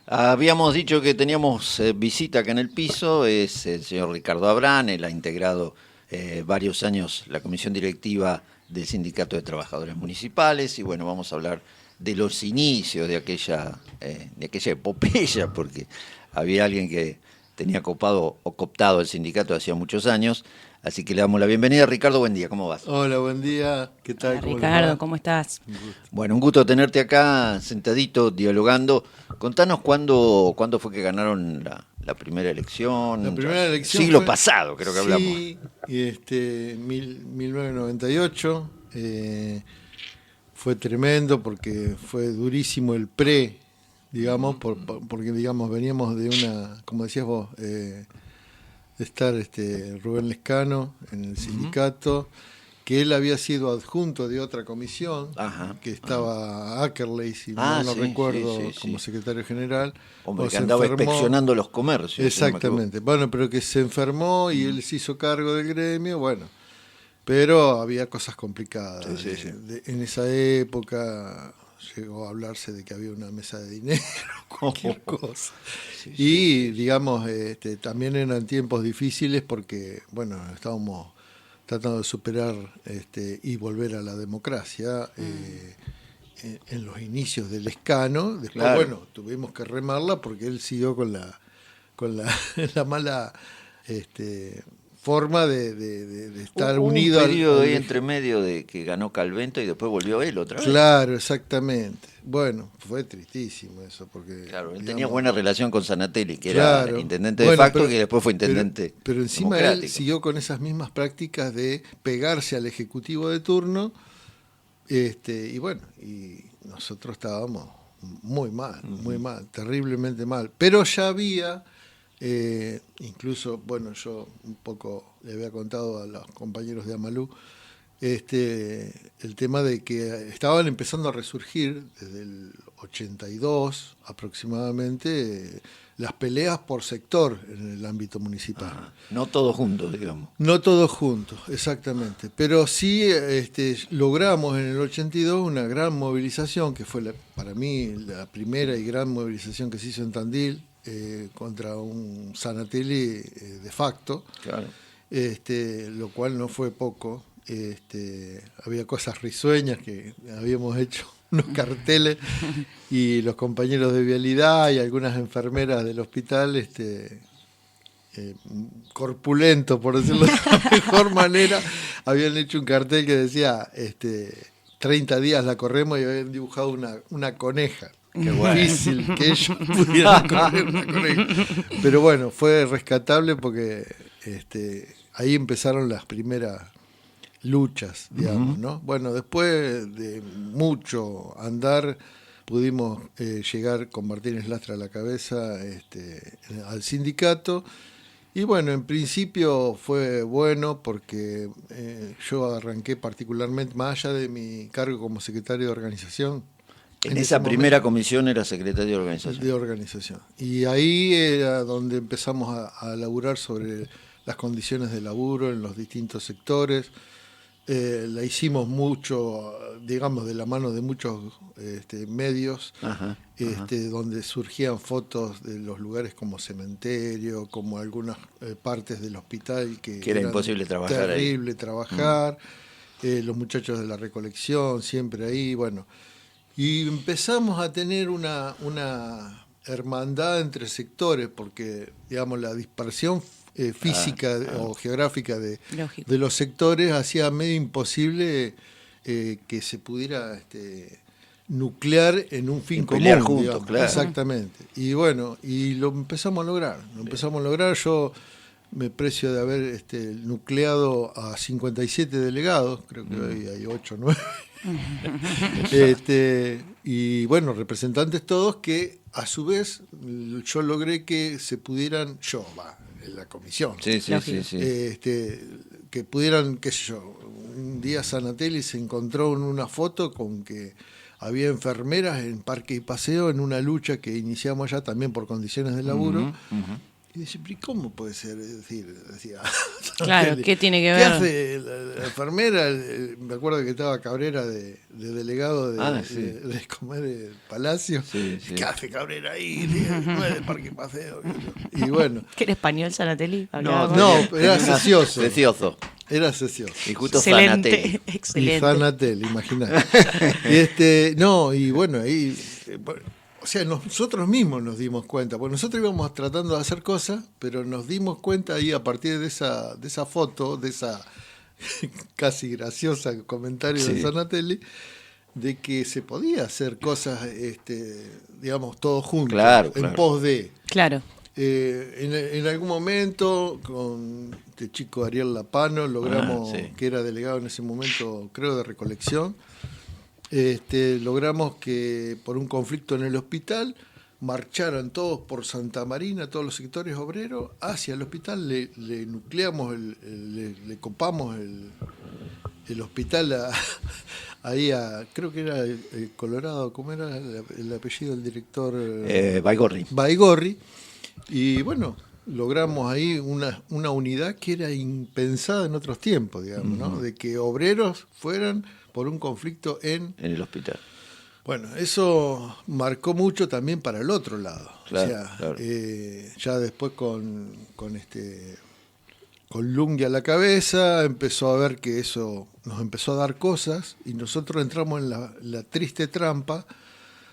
Habíamos dicho que teníamos visita acá en el piso, es el señor Ricardo Abrán, él ha integrado varios años la comisión directiva del Sindicato de Trabajadores Municipales y bueno, vamos a hablar de los inicios de aquella epopeya, porque había alguien que tenía copado o cooptado el sindicato hacía muchos años, así que le damos la bienvenida. Ricardo, buen día, ¿cómo vas? Hola, buen día. ¿Qué tal? Hola ¿Cómo les Ricardo, va? ¿cómo estás? Un gusto. Bueno, un gusto tenerte acá sentadito, dialogando. Contanos cuándo fue que ganaron la primera La elección. primera elección Siglo fue, pasado, creo que hablamos. sí, 1998. Fue tremendo porque fue durísimo el digamos, porque digamos veníamos de una, como decías vos, de estar Rubén Lescano en el sindicato, que él había sido adjunto de otra comisión, Ajá, que estaba Ackerley, si Ah, mal no sí, recuerdo, sí, sí, como sí. secretario general. Hombre, que Se andaba enfermó. inspeccionando los comercios, si no me equivoco. Exactamente. Bueno, pero que se enfermó y él se hizo cargo del gremio, bueno. Pero había cosas complicadas. Sí, sí, sí. En esa época llegó a hablarse de que había una mesa de dinero, cualquier cosa. Sí, sí, Y, sí. digamos, también eran tiempos difíciles porque, bueno, estábamos tratando de superar y volver a la democracia en los inicios del Lescano. Después, Claro. bueno, tuvimos que remarla porque él siguió con la, la mala forma de estar Hubo un unido periodo ahí entre medio de que ganó Calvento y después volvió él otra vez. Claro, exactamente. Bueno, fue tristísimo eso porque, Claro, él tenía digamos, buena relación con Sanatelli, que era claro, intendente de bueno, facto, que después fue intendente pero encima él democrático. siguió con esas mismas prácticas de pegarse al ejecutivo de turno, y bueno, y nosotros estábamos muy mal, terriblemente mal. Pero ya había, incluso, bueno, yo un poco le había contado a los compañeros de Amalú, el tema de que estaban empezando a resurgir desde el 82 aproximadamente las peleas por sector en el ámbito municipal. Ajá. No todos juntos, digamos. No todos juntos, exactamente, pero sí logramos en el 82 una gran movilización, que fue para mí la primera y gran movilización que se hizo en Tandil contra un Sanatelli de facto, Claro. lo cual no fue poco. Había cosas risueñas que habíamos hecho unos carteles y los compañeros de vialidad y algunas enfermeras del hospital corpulentos, por decirlo de la mejor manera, habían hecho un cartel que decía 30 días la corremos y habían dibujado una coneja. Qué bueno. Difícil que ellos pudieran correr una coneja. Pero bueno, fue rescatable porque ahí empezaron las primeras luchas, digamos, ¿no? Bueno, después de mucho andar, pudimos llegar con Martínez Lastra a la cabeza al sindicato. Y bueno, en principio fue bueno porque yo arranqué particularmente, más allá de mi cargo como secretario de organización. En ese esa primera momento, comisión era secretario de organización. de organización. Y ahí era donde empezamos a laburar sobre las condiciones de laburo en los distintos sectores. La hicimos mucho, digamos, de la mano de muchos medios, Ajá, ajá. donde surgían fotos de los lugares como cementerio, como algunas partes del hospital que Que era eran imposible trabajar ahí. terrible trabajar, los muchachos de la recolección siempre ahí, bueno. Y empezamos a tener una hermandad entre sectores, porque, digamos, la dispersión física o geográfica Lógico. de los sectores hacía medio imposible que se pudiera nuclear en un fin Y común, pelear juntos, digamos. claro. Exactamente. Y bueno, y lo empezamos a lograr. Yo me precio de haber nucleado a 57 delegados, creo que hoy hay 8 o 9. Y bueno, representantes todos que a su vez yo logré que se pudieran, en la comisión, Sí, sí, sí, Lógico. sí. que pudieran, qué sé yo, un día Sanatelli se encontró en una foto con que había enfermeras en Parque y Paseo en una lucha que iniciamos ya también por condiciones de laburo. Ujú, ujú. Y dice, ¿pero cómo puede ser? Es decir, decía, Claro, ¿qué tiene que ¿qué ver? hace la enfermera? Me acuerdo que estaba Cabrera de delegado de comer el Palacio. Sí, sí. ¿Qué hace Cabrera ahí? No es del Parque Paseo. Y bueno. ¿Que era español Sanatelli? No, era Cecioso. Cecioso. Era Cecioso. Y justo Excelente, Zanatelli. excelente. Y Zanatel, imagínate. No, y bueno, ahí. O sea, nosotros mismos nos dimos cuenta, porque nosotros íbamos tratando de hacer cosas, pero nos dimos cuenta ahí a partir de esa foto, de esa casi graciosa comentario de Zanatelli, de que se podía hacer cosas, digamos, todos juntos, Claro, en claro. pos de. Claro. En algún momento, con este chico Ariel Lapano, logramos, que era delegado en ese momento, creo, de recolección, logramos que por un conflicto en el hospital marcharan todos por Santa Marina, todos los sectores obreros, hacia el hospital, le nucleamos, le copamos el hospital ahí creo que era Colorado, ¿cómo era el apellido del director? Baigorri. Y bueno, logramos ahí una unidad que era impensada en otros tiempos, digamos, ¿no? De que obreros fueran por un conflicto en el hospital. Bueno, eso marcó mucho también para el otro lado. Claro, o sea, claro. Ya después con Lunghi a la cabeza, empezó a ver que eso nos empezó a dar cosas y nosotros entramos en la triste trampa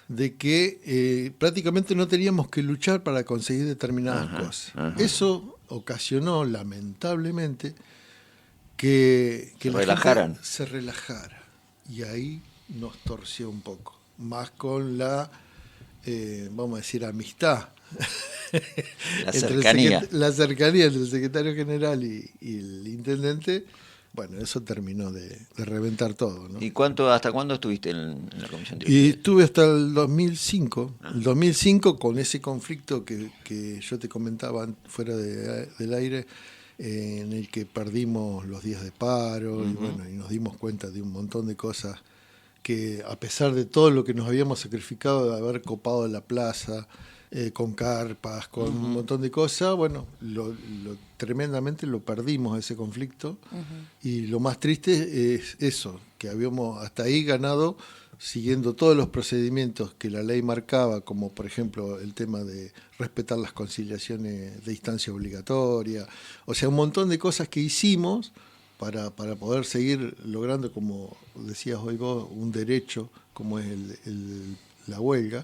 de que prácticamente no teníamos que luchar para conseguir determinadas cosas. Eso ocasionó, lamentablemente, que la relajaran. gente se relajara. Y ahí nos torció un poco. Más con la, vamos a decir, amistad. La cercanía. La cercanía entre el secretario general y el intendente. Bueno, eso terminó de reventar todo, ¿no? ¿Y hasta cuándo estuviste en la comisión Y directiva? estuve hasta el 2005. El 2005 con ese conflicto que yo te comentaba fuera del aire, en el que perdimos los días de paro y bueno, y nos dimos cuenta de un montón de cosas que a pesar de todo lo que nos habíamos sacrificado de haber copado la plaza, con carpas, con un montón de cosas, bueno, tremendamente lo perdimos ese conflicto y lo más triste es eso, que habíamos hasta ahí ganado siguiendo todos los procedimientos que la ley marcaba, como por ejemplo el tema de respetar las conciliaciones de instancia obligatoria, o sea, un montón de cosas que hicimos para poder seguir logrando, como decías hoy vos, un derecho como es la huelga,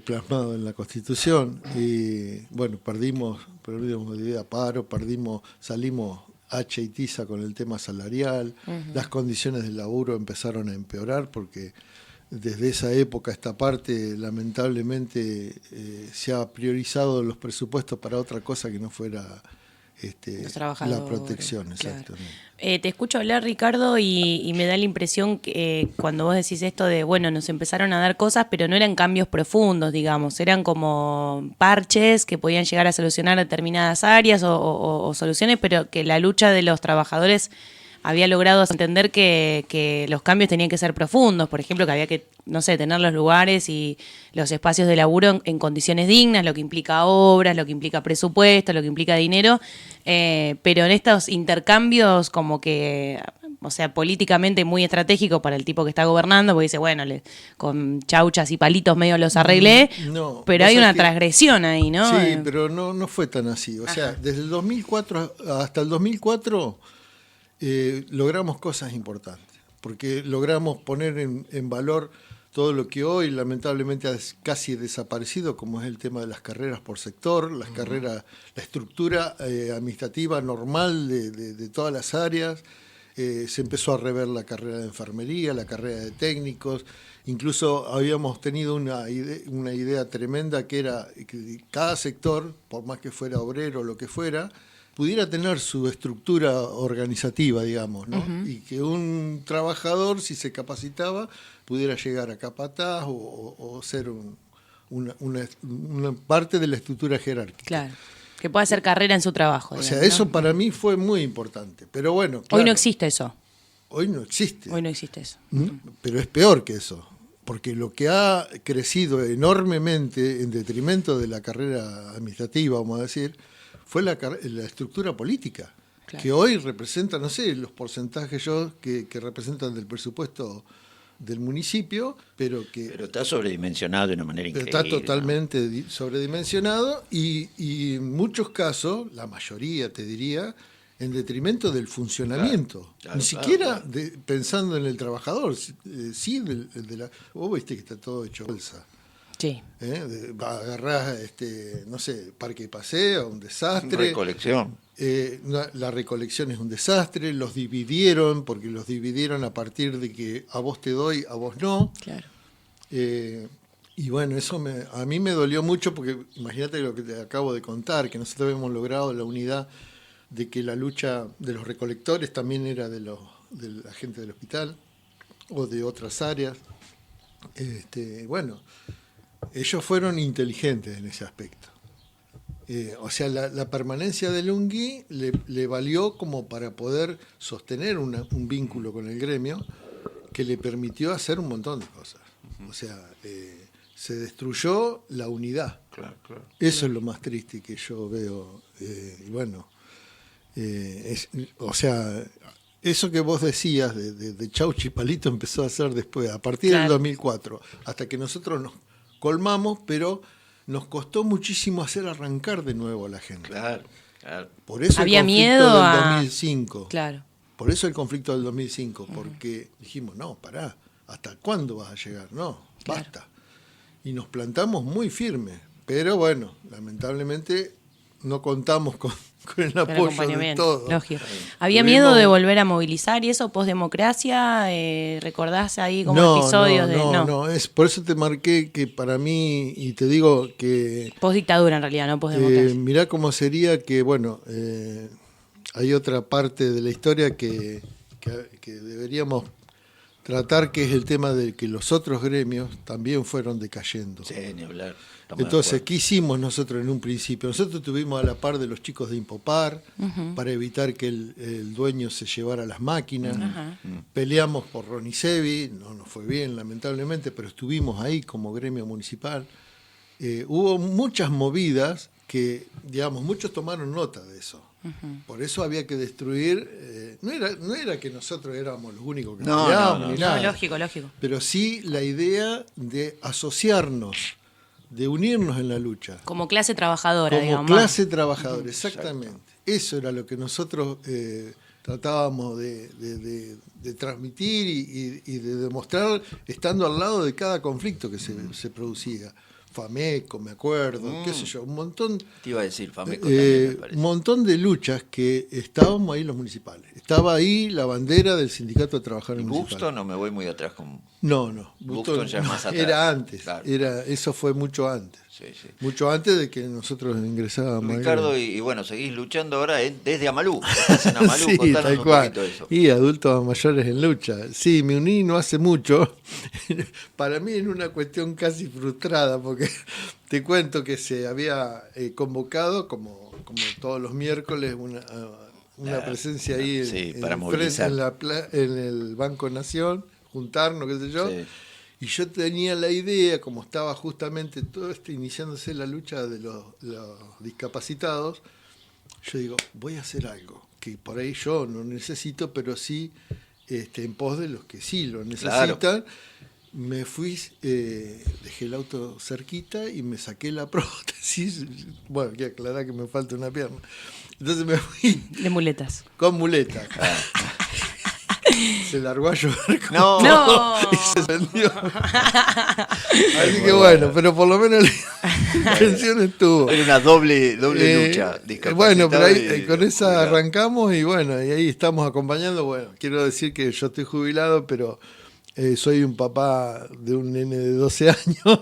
plasmado en la Constitución. Y bueno, perdimos el día de paro, salimos hacha y tiza con el tema salarial, las condiciones de laburo empezaron a empeorar porque desde esa época a esta parte lamentablemente se ha priorizado los presupuestos para otra cosa que no fuera la protección, claro. Exactamente. Te escucho hablar, Ricardo, y me da la impresión que cuando vos decís esto de, bueno, nos empezaron a dar cosas, pero no eran cambios profundos, digamos, eran como parches que podían llegar a solucionar determinadas áreas o soluciones, pero que la lucha de los trabajadores había logrado entender que los cambios tenían que ser profundos, por ejemplo, que había que, no sé, tener los lugares y los espacios de laburo en condiciones dignas, lo que implica obras, lo que implica presupuesto, lo que implica dinero, pero en estos intercambios como que, o sea, políticamente muy estratégico para el tipo que está gobernando, porque dice, bueno, con chauchas y palitos medio los arreglé, No, pero hay una transgresión ahí, ¿no? Sí, pero no fue tan así. O sea, desde el 2004 hasta el 2004 logramos cosas importantes, porque logramos poner en valor todo lo que hoy lamentablemente ha casi desaparecido, como es el tema de las carreras por sector, las carreras, la estructura administrativa normal de todas las áreas. Se empezó a rever la carrera de enfermería, la carrera de técnicos, incluso habíamos tenido una idea tremenda que era que cada sector, por más que fuera obrero o lo que fuera, pudiera tener su estructura organizativa, digamos, ¿no? Y que un trabajador, si se capacitaba, pudiera llegar a capataz o ser una parte de la estructura jerárquica. Claro, que pueda hacer carrera en su trabajo. O sea, digamos, eso ¿no? para mí fue muy importante. Pero bueno, claro, Hoy no existe eso. Hoy no existe. Hoy no existe eso. Pero es peor que eso. porque lo que ha crecido enormemente en detrimento de la carrera administrativa, vamos a decir, fue la estructura política, Claro. que hoy representa, no sé, los porcentajes que representan del presupuesto del municipio, pero está sobredimensionado de una manera pero increíble. está totalmente sobredimensionado y en muchos casos, la mayoría te diría, en detrimento del funcionamiento. Claro, Ni siquiera claro. pensando en el trabajador, sí vos viste que está todo hecho bolsa. Sí. Agarrás, no sé, parque y paseo, un desastre. Recolección. La recolección es un desastre, los dividieron, porque los dividieron a partir de que a vos te doy, a vos no. Claro. Y bueno, eso a mí me dolió mucho, porque imagínate lo que te acabo de contar, que nosotros habíamos logrado la unidad de que la lucha de los recolectores también era de la gente del hospital o de otras áreas. Bueno, ellos fueron inteligentes en ese aspecto. O sea, la permanencia del UNGUI le valió como para poder sostener un vínculo con el gremio que le permitió hacer un montón de cosas. O sea, se destruyó la unidad. Claro, claro. Eso es lo más triste que yo veo. Y bueno, o sea, eso que vos decías de Chauchi Palito empezó a hacer después, a partir del 2004, hasta que nosotros nos colmamos, pero nos costó muchísimo hacer arrancar de nuevo a la gente. Claro, claro. Por eso Había el conflicto miedo del a... 2005. Claro. Por eso el conflicto del 2005, porque dijimos, no, pará, ¿hasta cuándo vas a llegar? No, Claro. basta. Y nos plantamos muy firmes, pero bueno, lamentablemente no contamos con el El apoyo de acompañamiento, todos. lógico. ¿Había Tuvimos- miedo de volver a movilizar y eso postdemocracia? ¿Recordás ahí como episodios de...? No, por eso te marqué que para mí, y te digo que Postdictadura en realidad, no postdemocracia. mirá cómo sería que, bueno, hay otra parte de la historia que deberíamos tratar, que es el tema de que los otros gremios también fueron decayendo. Sí, ni hablar. Estamos de Entonces, acuerdo. ¿qué hicimos nosotros en un principio? Nosotros estuvimos a la par de los chicos de Impopar para evitar que el dueño se llevara las máquinas. Ajá. Peleamos por Ronicevi, no nos fue bien lamentablemente, pero estuvimos ahí como gremio municipal. Hubo muchas movidas que, digamos, muchos tomaron nota de eso. Por eso había que destruir, no era que nosotros éramos los únicos que No, peleábamos no, ni No, nada. lógico. Pero sí la idea de asociarnos, de unirnos en la lucha. Como clase trabajadora, Como digamos. clase trabajadora, exactamente. Eso era lo que nosotros tratábamos de transmitir y de demostrar estando al lado de cada conflicto que se producía. Fameco, me acuerdo, qué sé yo, un montón. Te iba a decir, Fameco también, me parece. Un montón de luchas que estábamos ahí los municipales. Estaba ahí la bandera del Sindicato de Trabajadores Municipales. Buxton, no me voy muy atrás con... No. Buxton ya es más atrás. Era antes. Claro. Eso fue mucho antes. Sí, sí. Mucho antes de que nosotros ingresábamos. Ricardo, y bueno, seguís luchando ahora desde Amalú. Estás en Amalú, Sí, contanos tal un cual. poquito de eso. Y adultos mayores en lucha. Sí, me uní no hace mucho. Para mí es una cuestión casi frustrada, porque te cuento que se había convocado, como todos los miércoles, una presencia ahí Sí, para movilizar. en el Banco Nación, juntarnos, qué sé yo. Sí. Y yo tenía la idea, como estaba justamente todo iniciándose la lucha de los discapacitados, yo digo, voy a hacer algo que por ahí yo no necesito, pero sí en pos de los que sí lo necesitan. Claro. Me fui, dejé el auto cerquita y me saqué la prótesis. Bueno, hay que aclarar que me falta una pierna. Entonces me fui De muletas. con muleta. Se largó a llover como No. ¡No! y se prendió. Así que bueno, pero por lo menos la intención estuvo. Era una doble lucha. Bueno, pero ahí, discapacitado y con esa jubilado. arrancamos y bueno, y ahí estamos acompañando. Bueno, quiero decir que yo estoy jubilado, pero soy un papá de un nene de 12 años,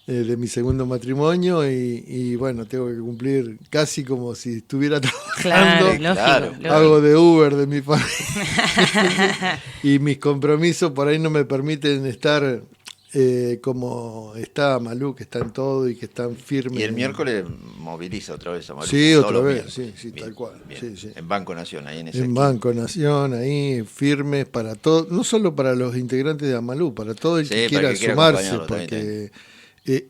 de mi segundo matrimonio, y bueno, tengo que cumplir casi como si estuviera Claro, trabajando. lógico. Claro. lógico. Hago de Uber de mi familia. Y mis compromisos por ahí no me permiten estar como está Malú, que está en todo y que están firmes. Y el miércoles moviliza otra vez a Malú. Sí, todos otra los vez, miércoles. sí, Bien, tal cual. bien. Sí, sí. En Banco Nación, ahí en ese En Banco Nación, ahí firmes para todo, no solo para los integrantes de Amalú, para todo el Sí, que para quiera el que quiera sumarse, acompañarlo, porque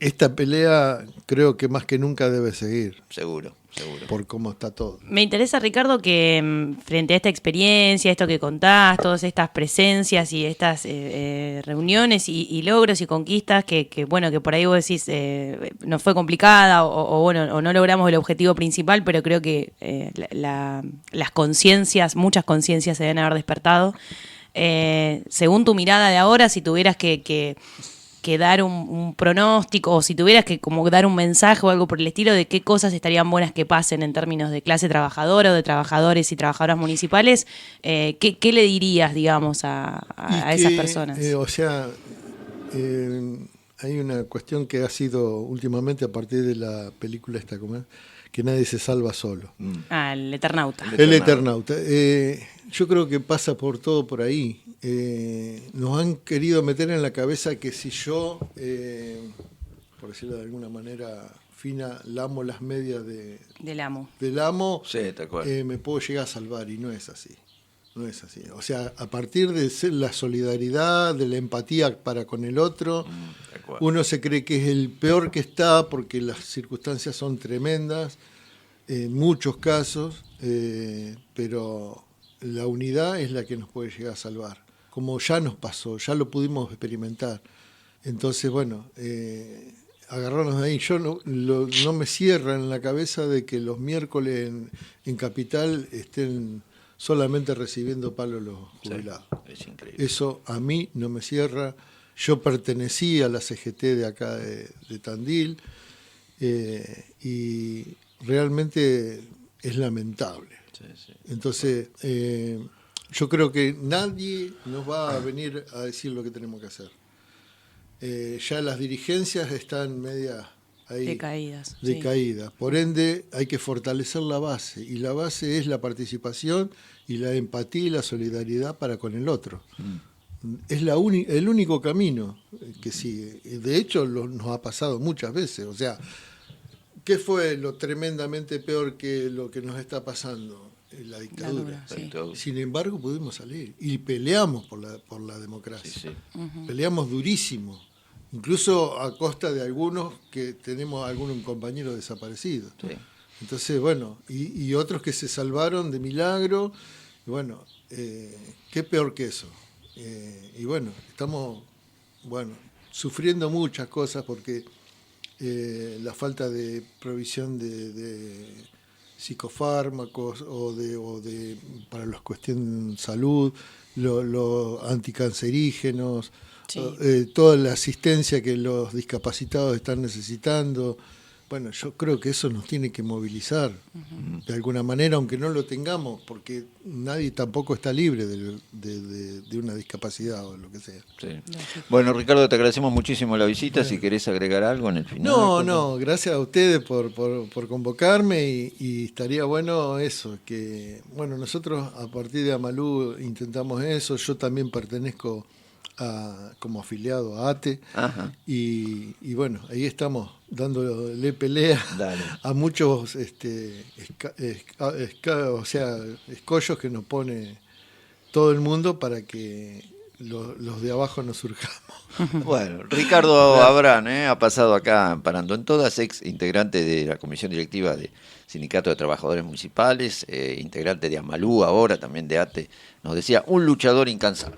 esta pelea creo que más que nunca debe seguir, Seguro, seguro. por cómo está todo. Me interesa, Ricardo, que frente a esta experiencia, esto que contás, todas estas presencias y estas reuniones y logros y conquistas bueno, que por ahí vos decís no fue complicada bueno, o no logramos el objetivo principal, pero creo que las conciencias, muchas conciencias se deben haber despertado. Según tu mirada de ahora, si tuvieras que dar un pronóstico o si tuvieras que como dar un mensaje o algo por el estilo de qué cosas estarían buenas que pasen en términos de clase trabajadora o de trabajadores y trabajadoras municipales, ¿qué le dirías, digamos, a esas personas? O sea, hay una cuestión que ha sido últimamente a partir de la película esta, ¿cómo es? Que nadie se salva solo. El Eternauta. El Eternauta. Yo creo que pasa por todo por ahí. Nos han querido meter en la cabeza que si yo, por decirlo de alguna manera fina, lamo las medias Del amo. del amo, Sí, tal cual. me puedo llegar a salvar, y no es así. No es así. O sea, a partir de la solidaridad, de la empatía para con el otro, Tal cual. uno se cree que es el peor que está porque las circunstancias son tremendas, en muchos casos, pero la unidad es la que nos puede llegar a salvar. Como ya nos pasó, ya lo pudimos experimentar. Entonces, bueno, agarrarnos de ahí. Yo no me cierra en la cabeza de que los miércoles en Capital estén solamente recibiendo palos los jubilados. Sí, es increíble. Eso a mí no me cierra. Yo pertenecí a la CGT de acá de Tandil y realmente es lamentable. Sí, sí. Entonces, yo creo que nadie nos va a venir a decir lo que tenemos que hacer. Ya las dirigencias están media ahí Decaídas. decaídas. Por ende, hay que fortalecer la base. Y la base es la participación y la empatía y la solidaridad para con el otro. Es el único camino que sigue. De hecho, nos ha pasado muchas veces. O sea, ¿qué fue lo tremendamente peor que lo que nos está pasando? La dictadura. La dura, sí. Sin embargo, pudimos salir y peleamos por la democracia. Sí, sí. Peleamos durísimo, incluso a costa de algunos que tenemos algún compañero desaparecido. Sí. Entonces, bueno, y otros que se salvaron de milagro. Y bueno, ¿qué peor que eso? Y bueno, estamos sufriendo muchas cosas porque la falta de provisión de psicofármacos para las cuestiones de salud, los anticancerígenos, Sí. Toda la asistencia que los discapacitados están necesitando. Bueno, yo creo que eso nos tiene que movilizar de alguna manera, aunque no lo tengamos, porque nadie tampoco está libre de una discapacidad o lo que sea. Sí. Bueno, Ricardo, te agradecemos muchísimo la visita. Si querés agregar algo en el final. No, gracias a ustedes por convocarme y estaría bueno eso, que bueno, nosotros a partir de Amalú intentamos eso, yo también pertenezco como afiliado a ATE. Ajá. Y bueno, ahí estamos dándole pelea Dale. a muchos escollos que nos pone todo el mundo para que los de abajo nos surjamos. Bueno, Ricardo Abrán ha pasado acá Parando en Todas, ex integrante de la Comisión Directiva de Sindicato de Trabajadores Municipales, integrante de Amalú ahora, también de ATE, nos decía, un luchador incansable.